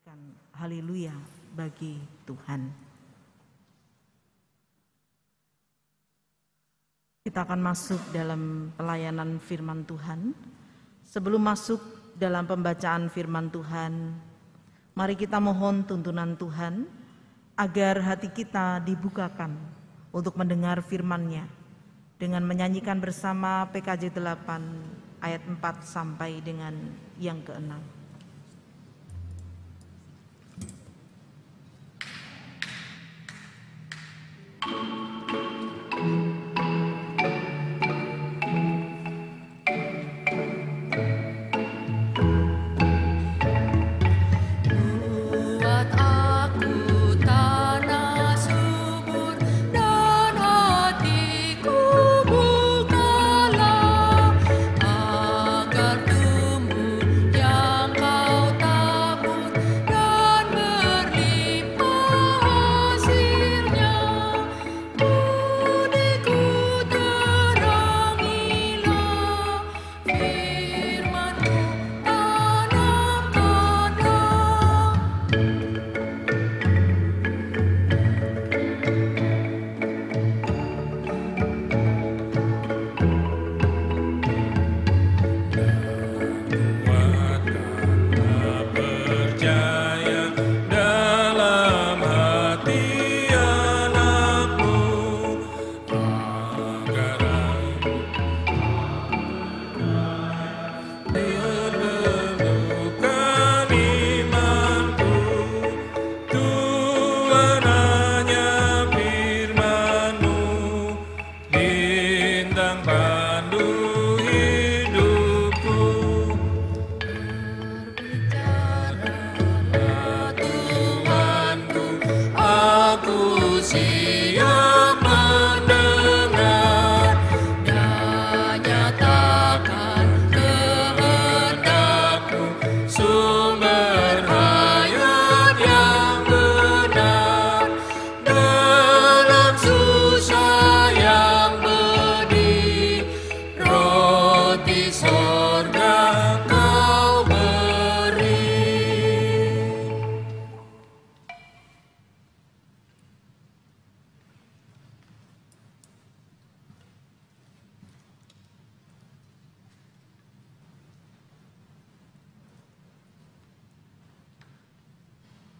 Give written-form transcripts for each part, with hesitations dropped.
Katakan haleluya bagi Tuhan. Kita akan masuk dalam pelayanan firman Tuhan. Sebelum masuk dalam pembacaan firman Tuhan, mari kita mohon tuntunan Tuhan agar hati kita dibukakan untuk mendengar firman-Nya dengan menyanyikan bersama PKJ 8 ayat 4 sampai dengan yang ke-6.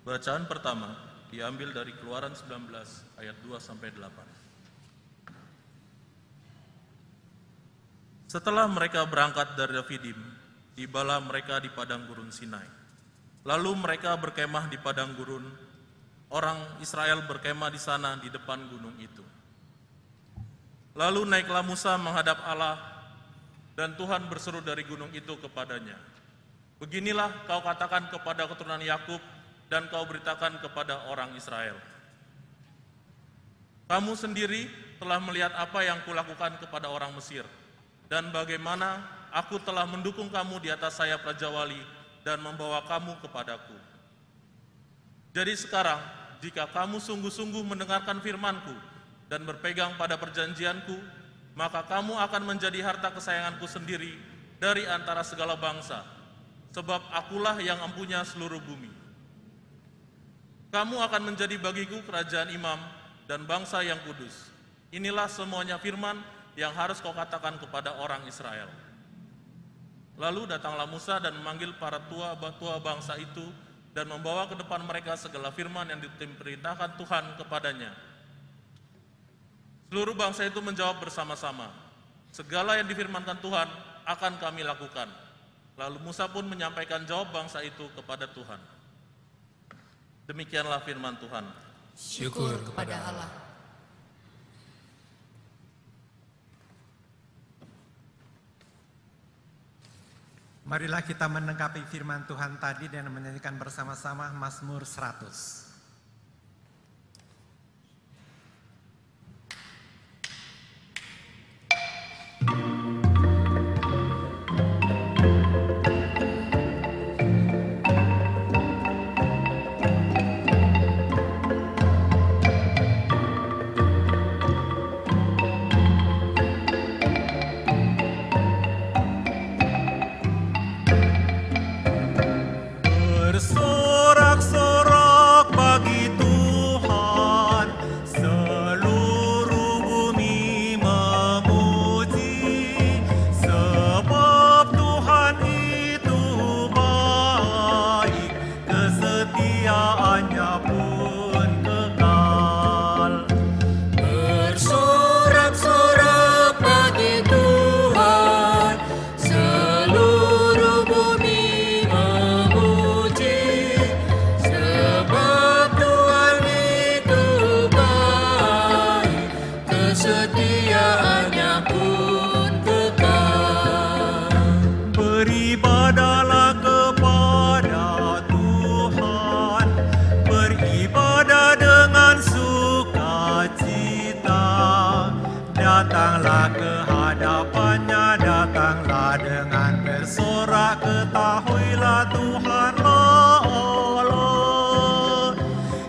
Bacaan pertama diambil dari Keluaran 19 ayat 2 sampai 8. Setelah mereka berangkat dari Refidim, tibalah mereka di padang gurun Sinai. Lalu mereka berkemah di padang gurun. Orang Israel berkemah di sana di depan gunung itu. Lalu naiklah Musa menghadap Allah, dan Tuhan berseru dari gunung itu kepadanya, "Beginilah kau katakan kepada keturunan Yakub, dan kau beritakan kepada orang Israel. Kamu sendiri telah melihat apa yang kulakukan kepada orang Mesir, dan bagaimana aku telah mendukung kamu di atas sayap Raja Wali dan membawa kamu kepadaku. Jadi sekarang, jika kamu sungguh-sungguh mendengarkan firman-Ku dan berpegang pada perjanjian-Ku, maka kamu akan menjadi harta kesayangan-Ku sendiri dari antara segala bangsa, sebab akulah yang empunya seluruh bumi. Kamu akan menjadi bagiku kerajaan imam dan bangsa yang kudus. Inilah semuanya firman yang harus kau katakan kepada orang Israel." Lalu datanglah Musa dan memanggil para tua bangsa itu dan membawa ke depan mereka segala firman yang diperintahkan Tuhan kepadanya. Seluruh bangsa itu menjawab bersama-sama, "Segala yang difirmankan Tuhan akan kami lakukan." Lalu Musa pun menyampaikan jawab bangsa itu kepada Tuhan. Demikianlah firman Tuhan. Syukur kepada Allah. Marilah kita menanggapi firman Tuhan tadi dan menyanyikan bersama-sama Mazmur 100. Bersorak ketahuilah Tuhanlah Allah.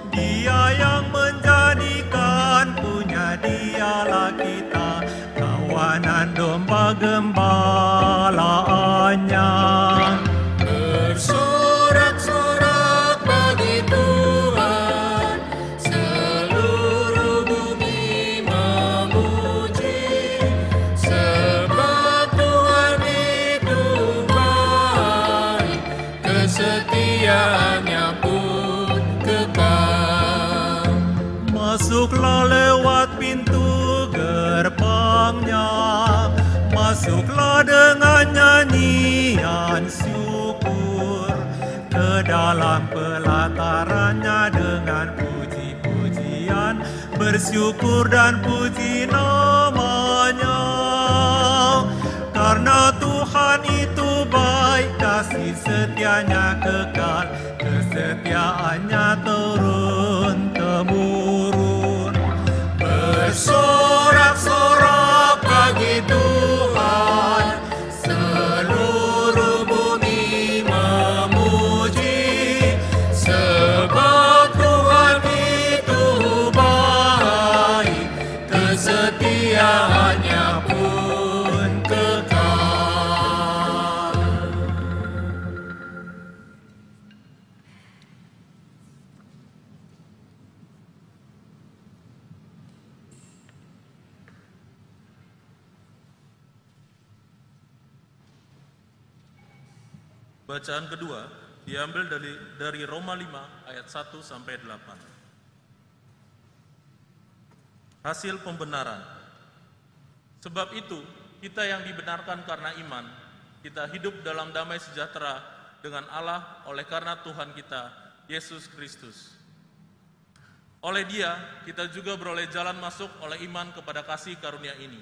Dia yang menjadikan punya dialah kita, kawanan domba gembalaannya. Bersorak-sorak bagi Tuhan, seluruh bumi memuji, sebab Tuhan itu baik, kesetiaannya pun kekal. Masuklah lewat pintu gerbangnya, masuklah dengan nyanyian syukur, ke dalam pelatarannya dengan puji-pujian, bersyukur dan puji namanya. Karena Tuhan itu baik, kasih setianya kekal, kesetiaannya turun-temurun. Bersorak-sorak bagi Tuhan, seluruh bumi memuji, sebab Tuhan itu baik, kesetiaannya pun kekal. Bacaan kedua diambil dari Roma 5 ayat 1 sampai 8. Hasil pembenaran. Sebab itu, kita yang dibenarkan karena iman, kita hidup dalam damai sejahtera dengan Allah oleh karena Tuhan kita, Yesus Kristus. Oleh Dia, kita juga beroleh jalan masuk oleh iman kepada kasih karunia ini.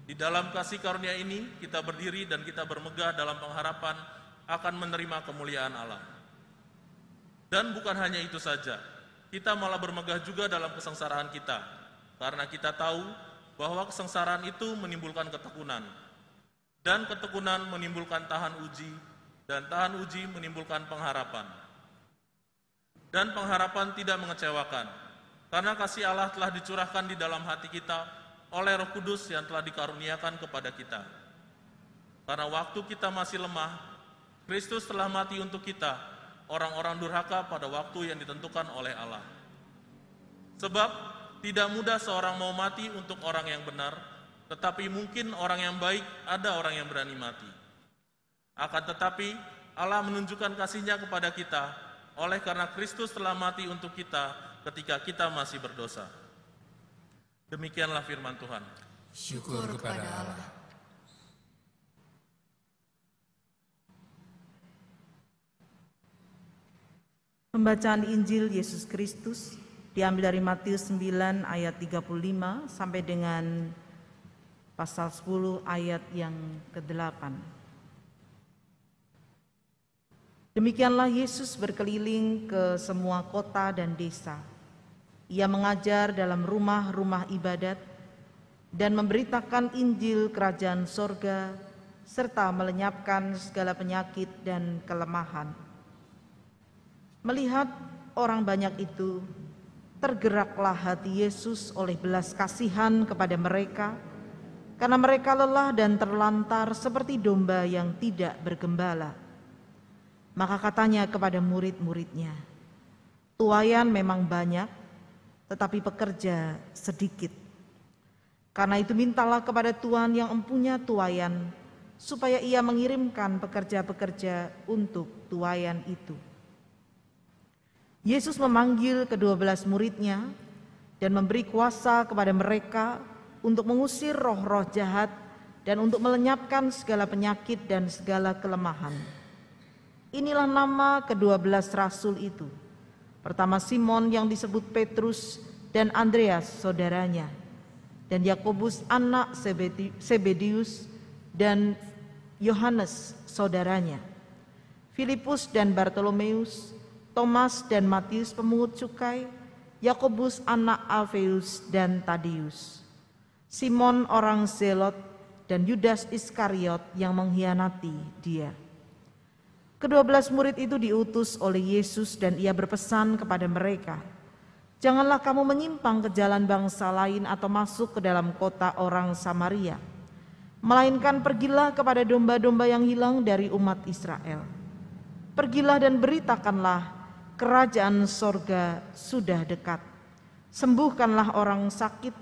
Di dalam kasih karunia ini, kita berdiri dan kita bermegah dalam pengharapan akan menerima kemuliaan Allah. Dan bukan hanya itu saja, kita malah bermegah juga dalam kesengsaraan kita, karena kita tahu bahwa kesengsaraan itu menimbulkan ketekunan, dan ketekunan menimbulkan tahan uji, dan tahan uji menimbulkan pengharapan. Dan pengharapan tidak mengecewakan, karena kasih Allah telah dicurahkan di dalam hati kita oleh Roh Kudus yang telah dikaruniakan kepada kita. Karena waktu kita masih lemah, Kristus telah mati untuk kita, orang-orang durhaka pada waktu yang ditentukan oleh Allah. Sebab tidak mudah seorang mau mati untuk orang yang benar, tetapi mungkin orang yang baik ada orang yang berani mati. Akan tetapi Allah menunjukkan kasih-Nya kepada kita, oleh karena Kristus telah mati untuk kita ketika kita masih berdosa. Demikianlah firman Tuhan. Syukur kepada Allah. Pembacaan Injil Yesus Kristus diambil dari Matius 9 ayat 35 sampai dengan pasal 10 ayat yang ke-8. Demikianlah Yesus berkeliling ke semua kota dan desa. Ia mengajar dalam rumah-rumah ibadat dan memberitakan Injil Kerajaan Sorga serta melenyapkan segala penyakit dan kelemahan. Melihat orang banyak itu, tergeraklah hati Yesus oleh belas kasihan kepada mereka, karena mereka lelah dan terlantar seperti domba yang tidak bergembala. Maka katanya kepada murid-muridnya, tuaian memang banyak, tetapi pekerja sedikit. Karena itu mintalah kepada Tuhan yang empunya tuaian, supaya Ia mengirimkan pekerja-pekerja untuk tuaian itu. Yesus memanggil ke-12 murid-Nya dan memberi kuasa kepada mereka untuk mengusir roh-roh jahat dan untuk melenyapkan segala penyakit dan segala kelemahan. Inilah nama ke-12 rasul itu. Pertama Simon yang disebut Petrus dan Andreas saudaranya, dan Yakobus anak Zebedius dan Yohanes saudaranya, Filipus dan Bartolomeus, Thomas dan Matius pemungut cukai, Yakobus anak Alfeus dan Tadeus, Simon orang Zelot, dan Yudas Iskariot yang mengkhianati Dia. Kedua-belas murid itu diutus oleh Yesus dan ia berpesan kepada mereka, "Janganlah kamu menyimpang ke jalan bangsa lain atau masuk ke dalam kota orang Samaria, melainkan pergilah kepada domba-domba yang hilang dari umat Israel. Pergilah dan beritakanlah, kerajaan sorga sudah dekat. Sembuhkanlah orang sakit,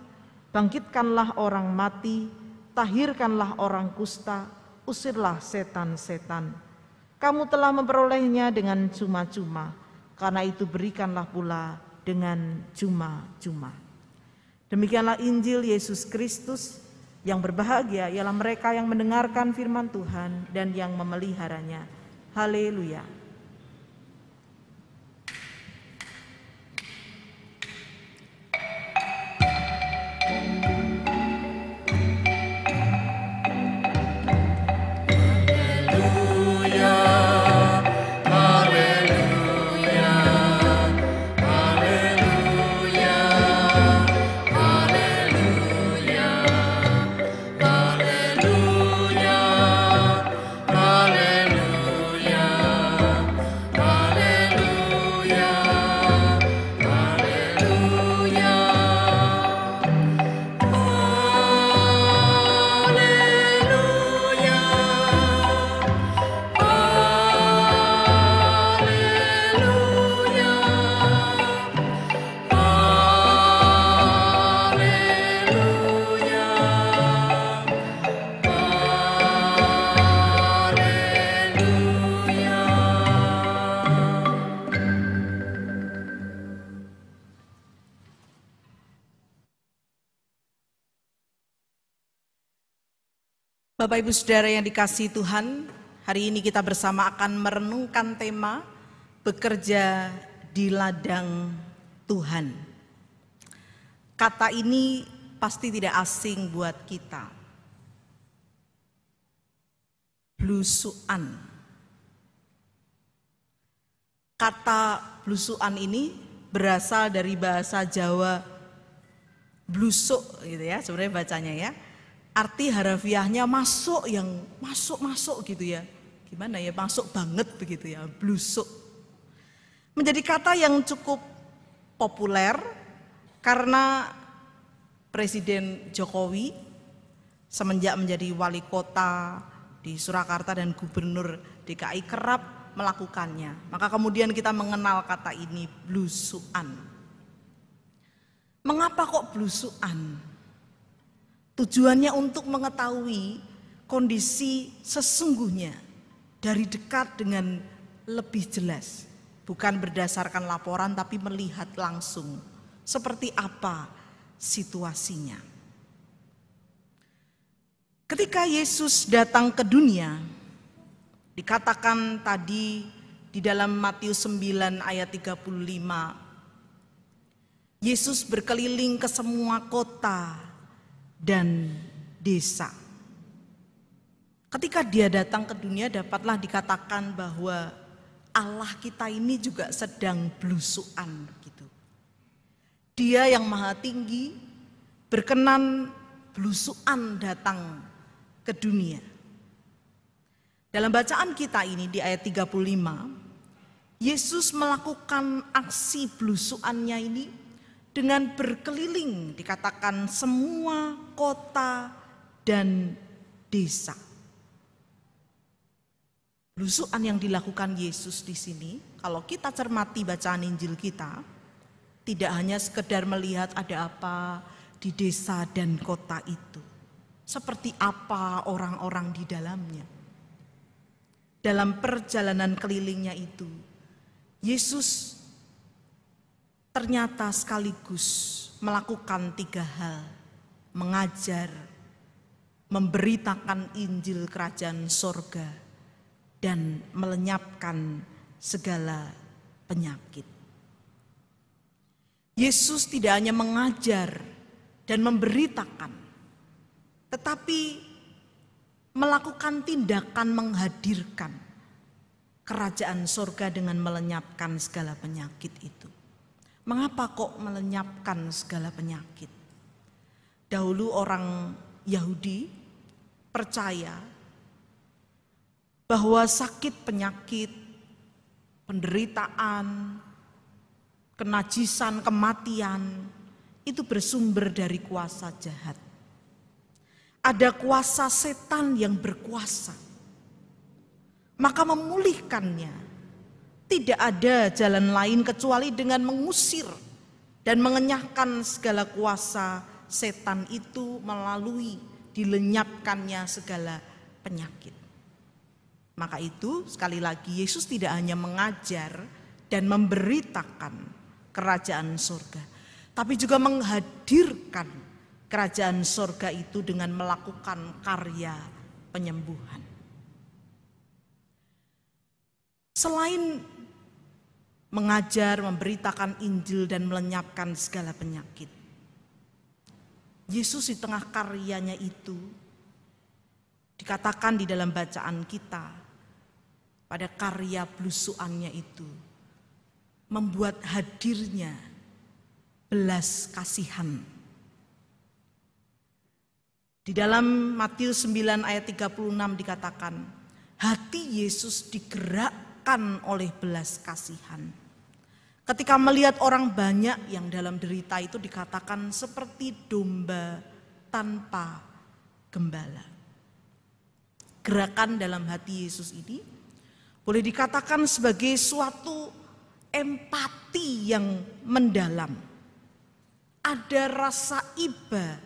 bangkitkanlah orang mati, tahirkanlah orang kusta, usirlah setan-setan. Kamu telah memperolehnya dengan cuma-cuma, karena itu berikanlah pula dengan cuma-cuma." Demikianlah Injil Yesus Kristus. Yang berbahagia ialah mereka yang mendengarkan firman Tuhan dan yang memeliharanya. Haleluya. Bapak Ibu Saudara yang dikasihi Tuhan, hari ini kita bersama akan merenungkan tema bekerja di ladang Tuhan. Kata ini pasti tidak asing buat kita. Blusukan. Kata blusukan ini berasal dari bahasa Jawa blusuk gitu ya, sebenarnya bacanya ya. Arti harafiahnya masuk, yang masuk gitu ya. Gimana ya, masuk banget begitu ya, blusuk. Menjadi kata yang cukup populer karena Presiden Jokowi semenjak menjadi wali kota di Surakarta dan Gubernur DKI kerap melakukannya. Maka kemudian kita mengenal kata ini, blusukan. Mengapa kok blusukan? Tujuannya untuk mengetahui kondisi sesungguhnya dari dekat dengan lebih jelas. Bukan berdasarkan laporan tapi melihat langsung seperti apa situasinya. Ketika Yesus datang ke dunia, dikatakan tadi di dalam Matius 9 ayat 35, Yesus berkeliling ke semua kota dan desa. Ketika dia datang ke dunia, dapatlah dikatakan bahwa Allah kita ini juga sedang blusukan gitu. Dia yang maha tinggi berkenan blusukan datang ke dunia. Dalam bacaan kita ini di ayat 35, Yesus melakukan aksi blusukannya ini dengan berkeliling, dikatakan semua kota dan desa. Blusukan yang dilakukan Yesus di sini, kalau kita cermati bacaan Injil kita, tidak hanya sekedar melihat ada apa di desa dan kota itu, seperti apa orang-orang di dalamnya. Dalam perjalanan kelilingnya itu, Yesus ternyata sekaligus melakukan 3 hal: mengajar, memberitakan Injil Kerajaan Sorga, dan melenyapkan segala penyakit. Yesus tidak hanya mengajar dan memberitakan, tetapi melakukan tindakan menghadirkan Kerajaan Sorga dengan melenyapkan segala penyakit itu. Mengapa kok melenyapkan segala penyakit? Dahulu orang Yahudi percaya bahwa sakit, penyakit, penderitaan, kenajisan, kematian itu bersumber dari kuasa jahat. Ada kuasa setan yang berkuasa. Maka memulihkannya tidak ada jalan lain kecuali dengan mengusir dan mengenyahkan segala kuasa setan itu melalui dilenyapkannya segala penyakit. Maka itu sekali lagi Yesus tidak hanya mengajar dan memberitakan kerajaan surga, tapi juga menghadirkan kerajaan surga itu dengan melakukan karya penyembuhan. Selain mengajar, memberitakan Injil dan melenyapkan segala penyakit, Yesus di tengah karyanya itu dikatakan di dalam bacaan kita pada karya belusuannya itu membuat hadirnya belas kasihan. Di dalam Matius 9 ayat 36 dikatakan, hati Yesus digerakkan oleh belas kasihan. Ketika melihat orang banyak yang dalam derita itu dikatakan seperti domba tanpa gembala. Gerakan dalam hati Yesus ini boleh dikatakan sebagai suatu empati yang mendalam. Ada rasa iba,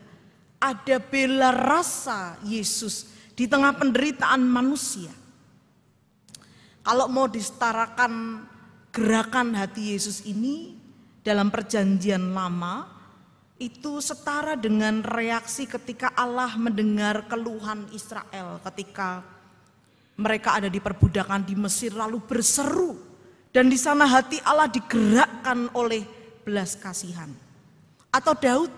ada bela rasa Yesus di tengah penderitaan manusia. Kalau mau disetarakan gerakan hati Yesus ini dalam perjanjian lama, itu setara dengan reaksi ketika Allah mendengar keluhan Israel ketika mereka ada di perbudakan di Mesir lalu berseru, dan di sana hati Allah digerakkan oleh belas kasihan. Atau Daud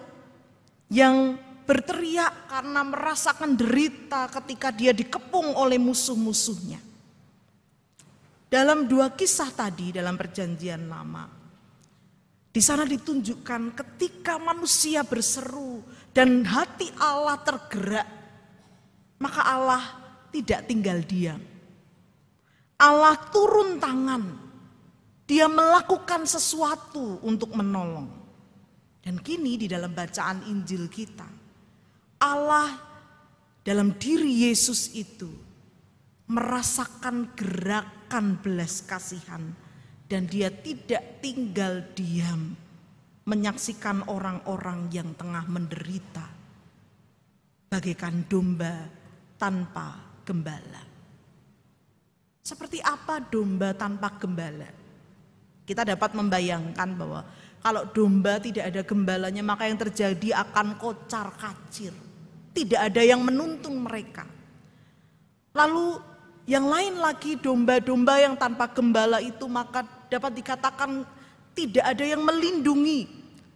yang berteriak karena merasakan derita ketika dia dikepung oleh musuh-musuhnya. Dalam dua kisah tadi dalam perjanjian lama, di sana ditunjukkan ketika manusia berseru dan hati Allah tergerak, maka Allah tidak tinggal diam. Allah turun tangan, dia melakukan sesuatu untuk menolong. Dan kini di dalam bacaan Injil kita, Allah dalam diri Yesus itu merasakan gerakan belas kasihan, dan dia tidak tinggal diam menyaksikan orang-orang yang tengah menderita bagaikan domba tanpa gembala. Seperti apa domba tanpa gembala? Kita dapat membayangkan bahwa kalau domba tidak ada gembalanya, maka yang terjadi akan kocar kacir. Tidak ada yang menuntun mereka. Lalu yang lain lagi, domba-domba yang tanpa gembala itu maka dapat dikatakan tidak ada yang melindungi,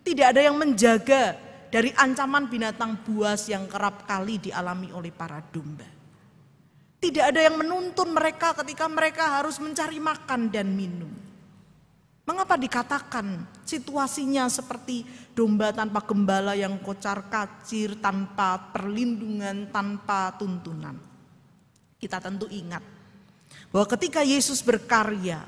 tidak ada yang menjaga dari ancaman binatang buas yang kerap kali dialami oleh para domba. Tidak ada yang menuntun mereka ketika mereka harus mencari makan dan minum. Mengapa dikatakan situasinya seperti domba tanpa gembala yang kocar kacir, tanpa perlindungan, tanpa tuntunan? Kita tentu ingat bahwa ketika Yesus berkarya,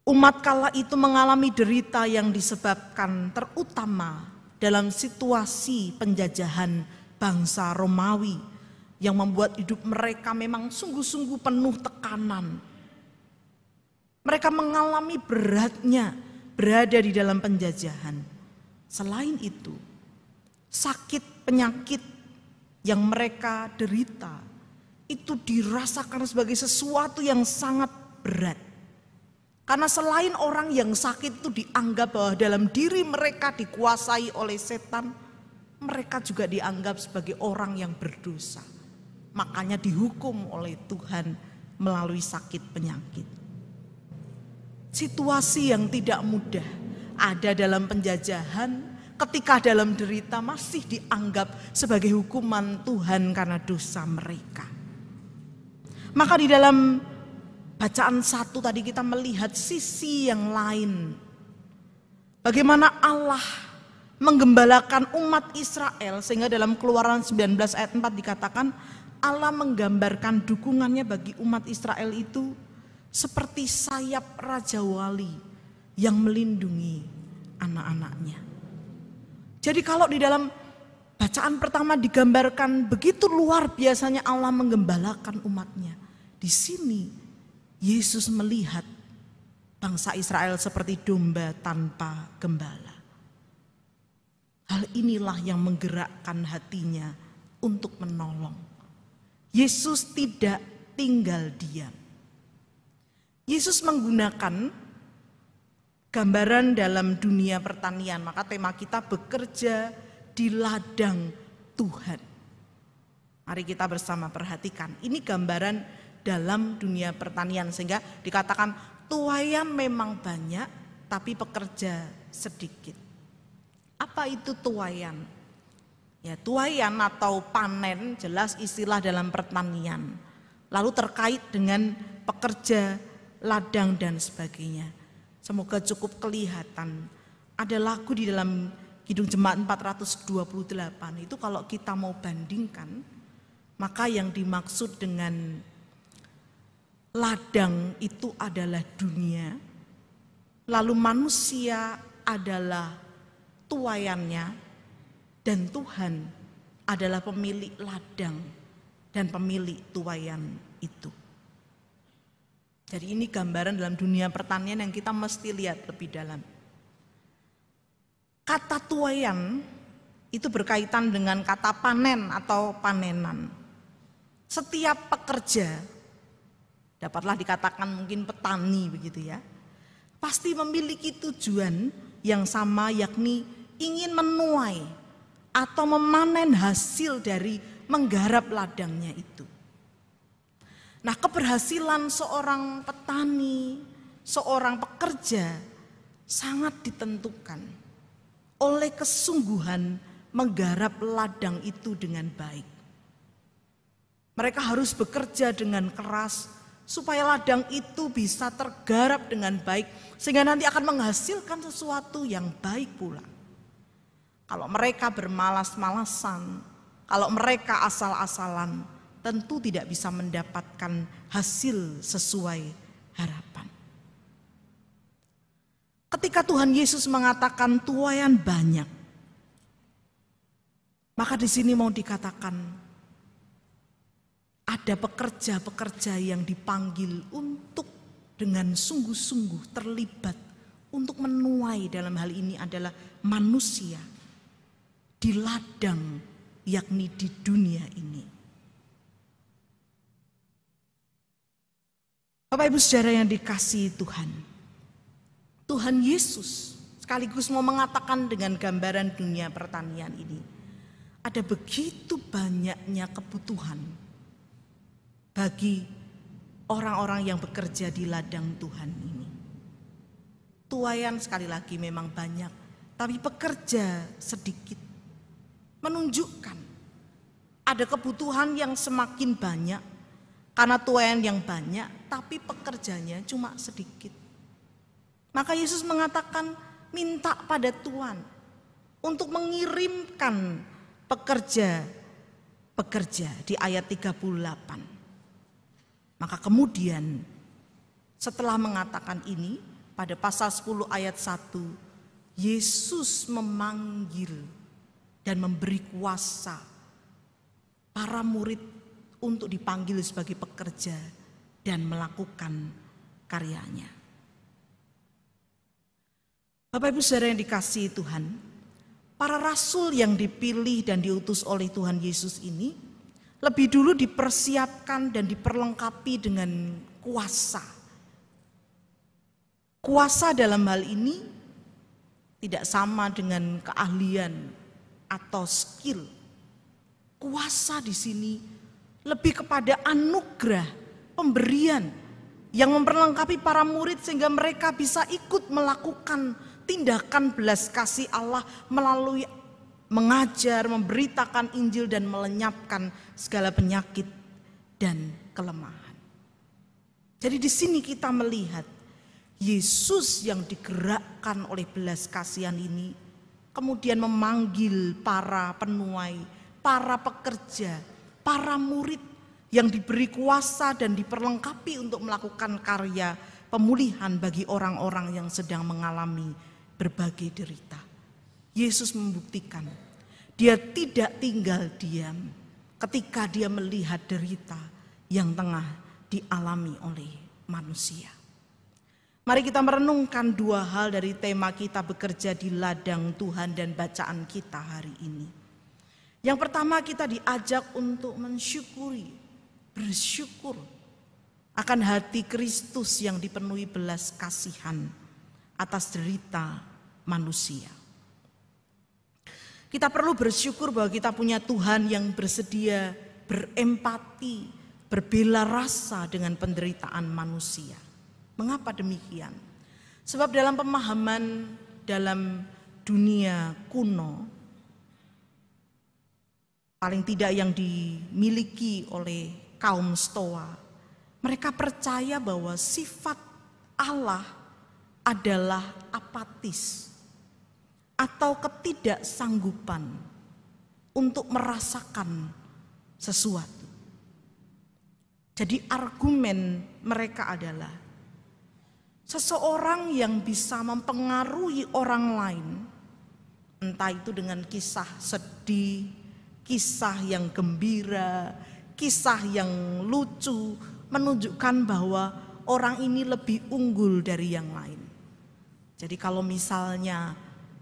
umat kala itu mengalami derita yang disebabkan terutama dalam situasi penjajahan bangsa Romawi yang membuat hidup mereka memang sungguh-sungguh penuh tekanan. Mereka mengalami beratnya berada di dalam penjajahan. Selain itu, sakit penyakit yang mereka derita itu dirasakan sebagai sesuatu yang sangat berat. Karena selain orang yang sakit itu dianggap bahwa dalam diri mereka dikuasai oleh setan, mereka juga dianggap sebagai orang yang berdosa. Makanya dihukum oleh Tuhan melalui sakit penyakit. Situasi yang tidak mudah ada dalam penjajahan, ketika dalam derita masih dianggap sebagai hukuman Tuhan karena dosa mereka. Maka di dalam bacaan 1 tadi kita melihat sisi yang lain. Bagaimana Allah menggembalakan umat Israel, sehingga dalam Keluaran 19 ayat 4 dikatakan Allah menggambarkan dukungannya bagi umat Israel itu seperti sayap Raja Wali yang melindungi anak-anaknya. Jadi kalau di dalam bacaan pertama digambarkan begitu luar biasanya Allah menggembalakan umatnya. Di sini Yesus melihat bangsa Israel seperti domba tanpa gembala. Hal inilah yang menggerakkan hatinya untuk menolong. Yesus tidak tinggal diam. Yesus menggunakan gambaran dalam dunia pertanian, maka tema kita bekerja di ladang Tuhan. Mari kita bersama perhatikan, ini gambaran dalam dunia pertanian sehingga dikatakan tuaian memang banyak tapi pekerja sedikit. Apa itu tuaian? Ya, tuaian atau panen jelas istilah dalam pertanian. Lalu terkait dengan pekerja ladang dan sebagainya. Semoga cukup kelihatan. Ada lagu di dalam Kidung Jemaat 428 itu kalau kita mau bandingkan, maka yang dimaksud dengan ladang itu adalah dunia, lalu manusia adalah tuaiannya, dan Tuhan adalah pemilik ladang dan pemilik tuaian itu. Jadi ini gambaran dalam dunia pertanian yang kita mesti lihat lebih dalam. Kata tuaian itu berkaitan dengan kata panen atau panenan. Setiap pekerja, dapatlah dikatakan mungkin petani begitu ya, pasti memiliki tujuan yang sama, yakni ingin menuai atau memanen hasil dari menggarap ladangnya itu. Nah, keberhasilan seorang petani, seorang pekerja sangat ditentukan oleh kesungguhan menggarap ladang itu dengan baik. Mereka harus bekerja dengan keras supaya ladang itu bisa tergarap dengan baik sehingga nanti akan menghasilkan sesuatu yang baik pula. Kalau mereka bermalas-malasan, kalau mereka asal-asalan, tentu tidak bisa mendapatkan hasil sesuai harapan. Ketika Tuhan Yesus mengatakan tuaian banyak, maka di sini mau dikatakan ada pekerja-pekerja yang dipanggil untuk dengan sungguh-sungguh terlibat untuk menuai, dalam hal ini adalah manusia di ladang, yakni di dunia ini. Bapak Ibu Saudara yang dikasihi Tuhan, Tuhan Yesus sekaligus mau mengatakan dengan gambaran dunia pertanian ini, ada begitu banyaknya kebutuhan bagi orang-orang yang bekerja di ladang Tuhan ini. Tuaian sekali lagi memang banyak, tapi pekerja sedikit. Menunjukkan ada kebutuhan yang semakin banyak karena tuaian yang banyak, tapi pekerjanya cuma sedikit. Maka Yesus mengatakan minta pada Tuhan untuk mengirimkan pekerja di ayat 38. Maka kemudian setelah mengatakan ini pada pasal 10 ayat 1, Yesus memanggil dan memberi kuasa para murid untuk dipanggil sebagai pekerja dan melakukan karyanya. Bapak Ibu Saudara yang dikasihi Tuhan, para rasul yang dipilih dan diutus oleh Tuhan Yesus ini lebih dulu dipersiapkan dan diperlengkapi dengan kuasa. Kuasa dalam hal ini tidak sama dengan keahlian atau skill. Kuasa di sini lebih kepada anugerah, pemberian yang memperlengkapi para murid sehingga mereka bisa ikut melakukan tindakan belas kasih Allah melalui mengajar, memberitakan Injil dan melenyapkan segala penyakit dan kelemahan. Jadi di sini kita melihat Yesus yang digerakkan oleh belas kasihan ini kemudian memanggil para penuai, para pekerja, para murid yang diberi kuasa dan diperlengkapi untuk melakukan karya pemulihan bagi orang-orang yang sedang mengalami berbagai derita. Yesus membuktikan dia tidak tinggal diam ketika dia melihat derita yang tengah dialami oleh manusia. Mari kita merenungkan dua hal dari tema kita bekerja di ladang Tuhan dan bacaan kita hari ini. Yang pertama, kita diajak untuk mensyukuri, bersyukur akan hati Kristus yang dipenuhi belas kasihan atas derita manusia. Kita perlu bersyukur bahwa kita punya Tuhan yang bersedia berempati, berbela rasa dengan penderitaan manusia. Mengapa demikian? Sebab dalam pemahaman dalam dunia kuno, paling tidak yang dimiliki oleh kaum Stoa, mereka percaya bahwa sifat Allah adalah apatis atau ketidaksanggupan untuk merasakan sesuatu. Jadi argumen mereka adalah seseorang yang bisa mempengaruhi orang lain, entah itu dengan kisah sedih, kisah yang gembira, kisah yang lucu, menunjukkan bahwa orang ini lebih unggul dari yang lain. Jadi kalau misalnya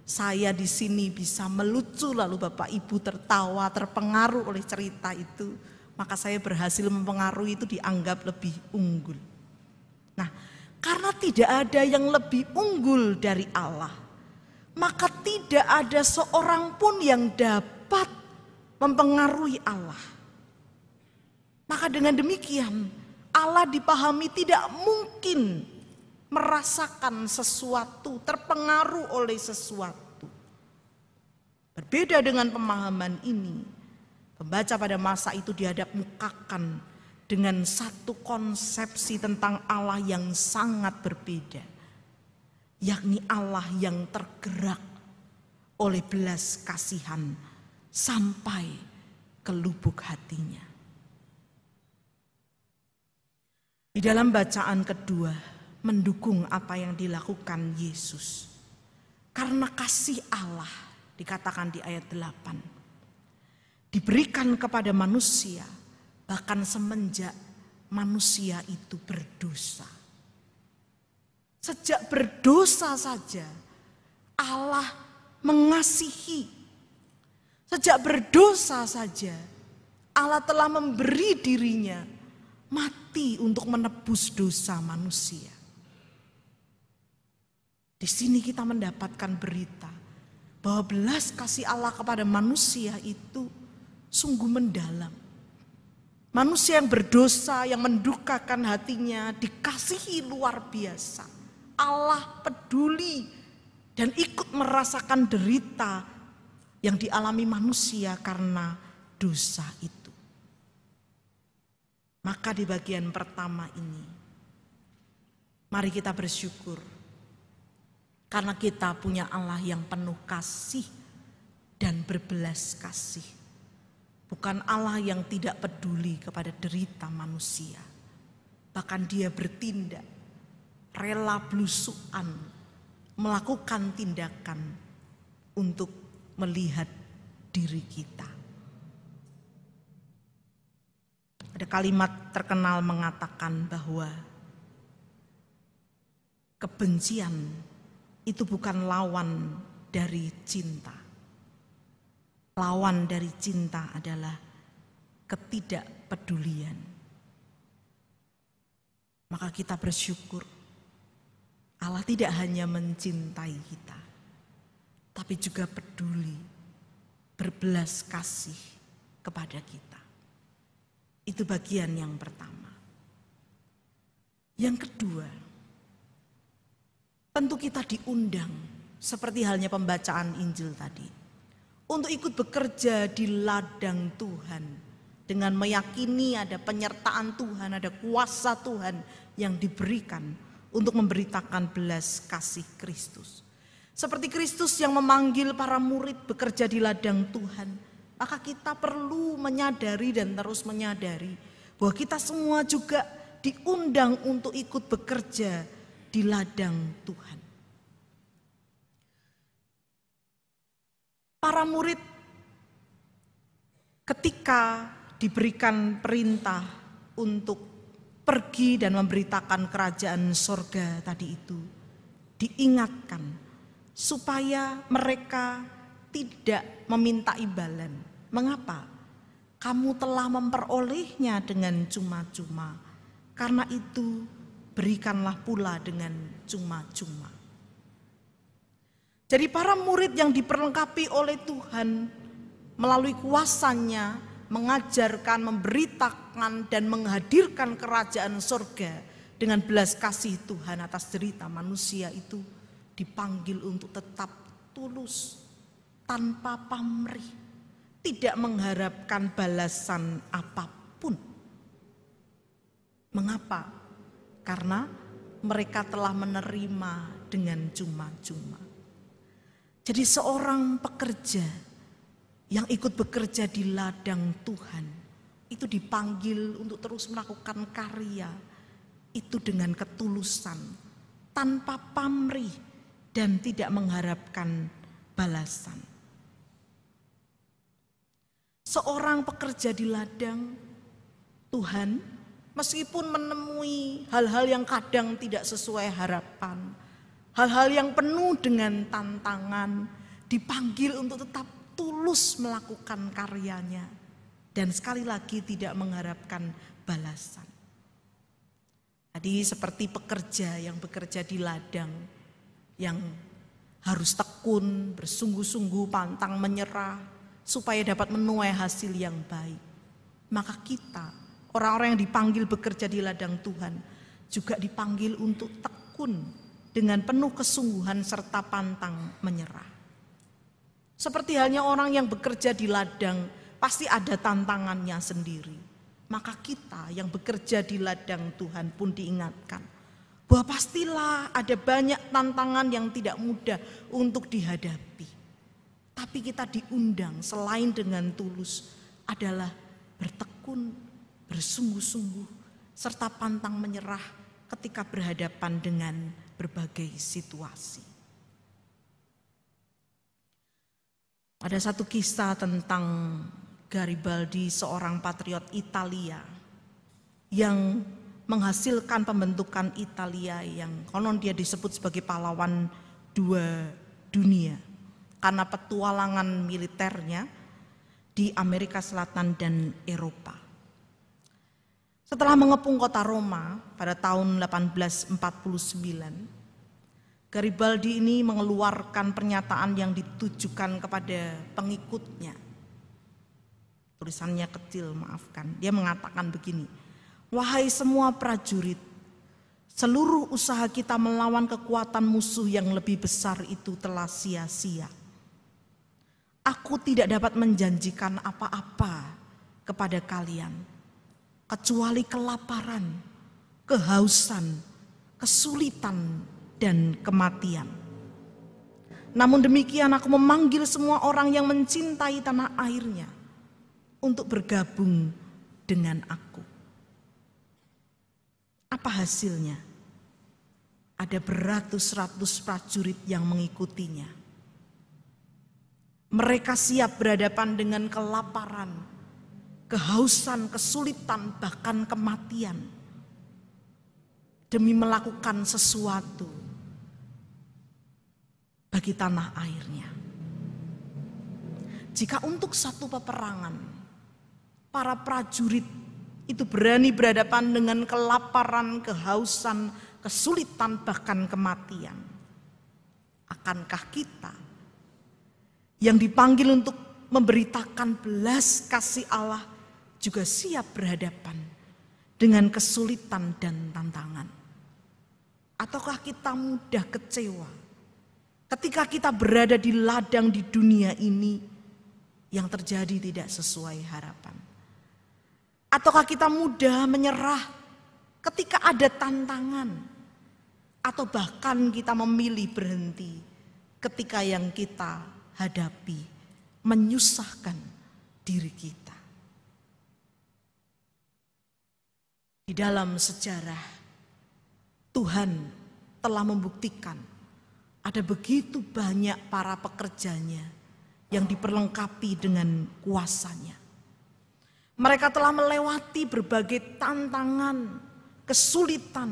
saya di sini bisa melucu lalu Bapak Ibu tertawa, terpengaruh oleh cerita itu, maka saya berhasil mempengaruhi, itu dianggap lebih unggul. Nah, karena tidak ada yang lebih unggul dari Allah, maka tidak ada seorang pun yang dapat mempengaruhi Allah. Maka dengan demikian Allah dipahami tidak mungkin merasakan sesuatu, terpengaruh oleh sesuatu. Berbeda dengan pemahaman ini, pembaca pada masa itu dihadap-mukakan dengan satu konsepsi tentang Allah yang sangat berbeda, yakni Allah yang tergerak oleh belas kasihan sampai ke lubuk hatinya. Di dalam bacaan kedua, mendukung apa yang dilakukan Yesus. Karena kasih Allah, dikatakan di ayat 8, diberikan kepada manusia bahkan semenjak manusia itu berdosa. Sejak berdosa saja Allah mengasihi. Sejak berdosa saja Allah telah memberi dirinya mati untuk menebus dosa manusia. Di sini kita mendapatkan berita bahwa belas kasih Allah kepada manusia itu sungguh mendalam. Manusia yang berdosa, yang mendukakan hatinya, dikasihi luar biasa. Allah peduli dan ikut merasakan derita yang dialami manusia karena dosa itu. Maka di bagian pertama ini, mari kita bersyukur karena kita punya Allah yang penuh kasih dan berbelas kasih. Bukan Allah yang tidak peduli kepada derita manusia. Bahkan dia bertindak, rela belusukan, melakukan tindakan untuk melihat diri kita. Ada kalimat terkenal mengatakan bahwa kebencian itu bukan lawan dari cinta. Lawan dari cinta adalah ketidakpedulian. Maka kita bersyukur Allah tidak hanya mencintai kita, tapi juga peduli, berbelas kasih kepada kita. Itu bagian yang pertama. Yang kedua, tentu kita diundang seperti halnya pembacaan Injil tadi, untuk ikut bekerja di ladang Tuhan dengan meyakini ada penyertaan Tuhan, ada kuasa Tuhan yang diberikan untuk memberitakan belas kasih Kristus. Seperti Kristus yang memanggil para murid bekerja di ladang Tuhan, maka kita perlu menyadari dan terus menyadari bahwa kita semua juga diundang untuk ikut bekerja di ladang Tuhan. Para murid ketika diberikan perintah untuk pergi dan memberitakan kerajaan sorga tadi itu, diingatkan supaya mereka tidak meminta imbalan. Mengapa? Kamu telah memperolehnya dengan cuma-cuma. Karena itu berikanlah pula dengan cuma-cuma. Jadi para murid yang diperlengkapi oleh Tuhan melalui kuasanya mengajarkan, memberitakan dan menghadirkan kerajaan sorga dengan belas kasih Tuhan atas derita manusia itu dipanggil untuk tetap tulus, tanpa pamrih, tidak mengharapkan balasan apapun. Mengapa? Karena mereka telah menerima dengan cuma-cuma. Jadi seorang pekerja yang ikut bekerja di ladang Tuhan itu dipanggil untuk terus melakukan karya itu dengan ketulusan, tanpa pamrih dan tidak mengharapkan balasan. Seorang pekerja di ladang Tuhan meskipun menemui hal-hal yang kadang tidak sesuai harapan, hal-hal yang penuh dengan tantangan, dipanggil untuk tetap tulus melakukan karyanya dan sekali lagi tidak mengharapkan balasan. Jadi seperti pekerja yang bekerja di ladang yang harus tekun, bersungguh-sungguh, pantang menyerah supaya dapat menuai hasil yang baik. Maka kita, orang-orang yang dipanggil bekerja di ladang Tuhan juga dipanggil untuk tekun dengan penuh kesungguhan serta pantang menyerah. Seperti halnya orang yang bekerja di ladang, pasti ada tantangannya sendiri. Maka kita yang bekerja di ladang Tuhan pun diingatkan bahwa pastilah ada banyak tantangan yang tidak mudah untuk dihadapi. Tapi kita diundang selain dengan tulus adalah bertekun, bersungguh-sungguh, serta pantang menyerah ketika berhadapan dengan berbagai situasi. Ada satu kisah tentang Garibaldi, seorang patriot Italia yang menghasilkan pembentukan Italia yang konon dia disebut sebagai pahlawan dua dunia karena petualangan militernya di Amerika Selatan dan Eropa. Setelah mengepung kota Roma pada tahun 1849, Garibaldi ini mengeluarkan pernyataan yang ditujukan kepada pengikutnya. Tulisannya kecil, maafkan. Dia mengatakan begini, "Wahai semua prajurit, seluruh usaha kita melawan kekuatan musuh yang lebih besar itu telah sia-sia. Aku tidak dapat menjanjikan apa-apa kepada kalian, kecuali kelaparan, kehausan, kesulitan, dan kematian. Namun demikian aku memanggil semua orang yang mencintai tanah airnya untuk bergabung dengan aku." Apa hasilnya? Ada beratus-ratus prajurit yang mengikutinya. Mereka siap berhadapan dengan kelaparan, kehausan, kesulitan, bahkan kematian demi melakukan sesuatu bagi tanah airnya. Jika untuk satu peperangan para prajurit itu berani berhadapan dengan kelaparan, kehausan, kesulitan, bahkan kematian, akankah kita yang dipanggil untuk memberitakan belas kasih Allah juga siap berhadapan dengan kesulitan dan tantangan? Ataukah kita mudah kecewa ketika kita berada di ladang di dunia ini yang terjadi tidak sesuai harapan? Ataukah kita mudah menyerah ketika ada tantangan? Atau bahkan kita memilih berhenti ketika yang kita hadapi menyusahkan diri kita? Di dalam sejarah, Tuhan telah membuktikan ada begitu banyak para pekerjanya yang diperlengkapi dengan kuasanya. Mereka telah melewati berbagai tantangan, kesulitan,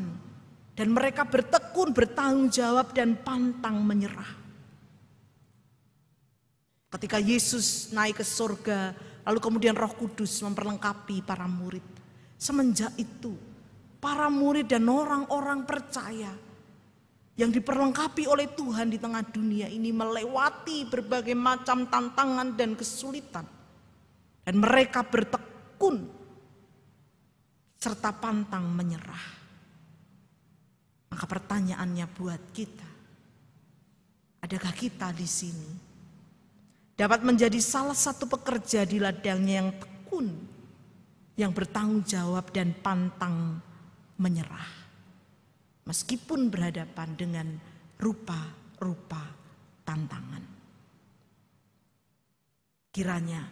dan mereka bertekun, bertanggung jawab, dan pantang menyerah. Ketika Yesus naik ke surga, lalu kemudian Roh Kudus memperlengkapi para murid. Semenjak itu, para murid dan orang-orang percaya yang diperlengkapi oleh Tuhan di tengah dunia ini melewati berbagai macam tantangan dan kesulitan. Dan mereka bertekun serta pantang menyerah. Maka pertanyaannya buat kita, adakah kita di sini dapat menjadi salah satu pekerja di ladangnya yang tekun, yang bertanggung jawab dan pantang menyerah, meskipun berhadapan dengan rupa-rupa tantangan. Kiranya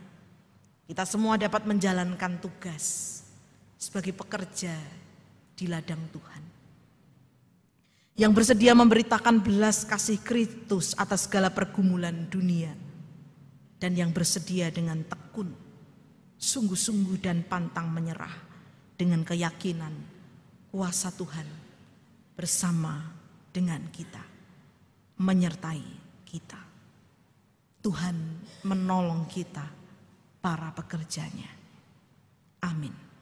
kita semua dapat menjalankan tugas sebagai pekerja di ladang Tuhan, yang bersedia memberitakan belas kasih Kristus atas segala pergumulan dunia, dan yang bersedia dengan tekun, sungguh-sungguh dan pantang menyerah dengan keyakinan kuasa Tuhan bersama dengan kita, menyertai kita. Tuhan menolong kita, para pekerjanya. Amin.